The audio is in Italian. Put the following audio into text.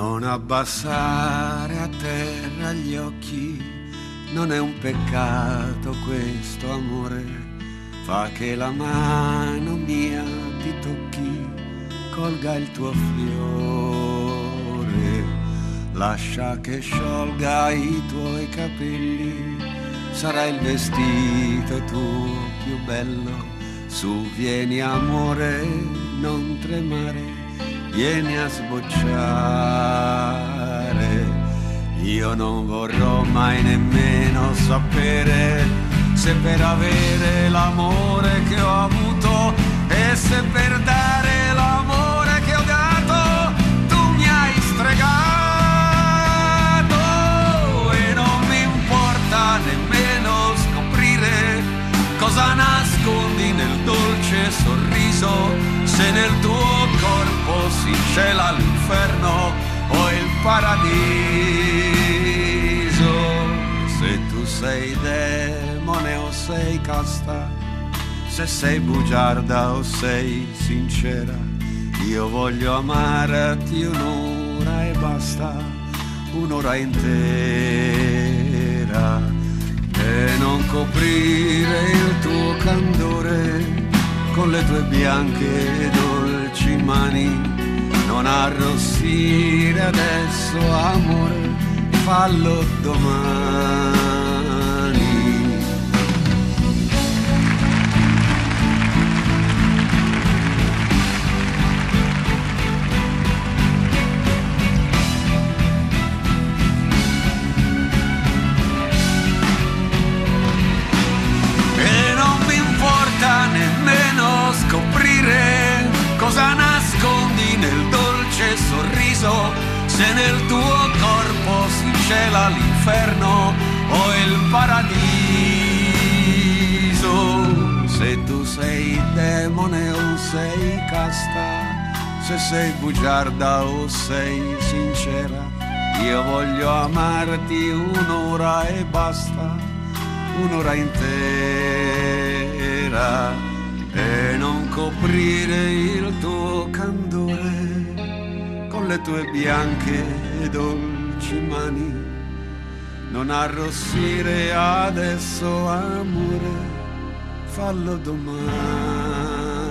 Non abbassare a terra gli occhi, non è un peccato questo amore. Fa che la mano mia ti tocchi, colga il tuo fiore. Lascia che sciolga i tuoi capelli, sarà il vestito tuo più bello. Su, vieni amore, non tremare, vieni a sbocciare. Io non vorrò mai nemmeno sapere se per avere l'amore che ho avuto e se per dare l'amore che ho dato tu mi hai stregato. E non mi importa nemmeno scoprire cosa nascondi nel dolce sorriso, se nel tuo corpo si cela l'inferno o il paradiso. Se tu sei demone o sei casta, se sei bugiarda o sei sincera, io voglio amarti un'ora e basta, un'ora intera. E non coprire il tuo candore con le tue bianche e dolci mani, non arrossire adesso amore, fallo domani. Nemmeno scoprire cosa nascondi nel dolce sorriso, se nel tuo corpo si cela l'inferno o il paradiso. Se tu sei demone o sei casta, se sei bugiarda o sei sincera, io voglio amarti un'ora e basta, un'ora intera. E non coprire il tuo candore con le tue bianche e dolci mani, non arrossire adesso amore, fallo domani.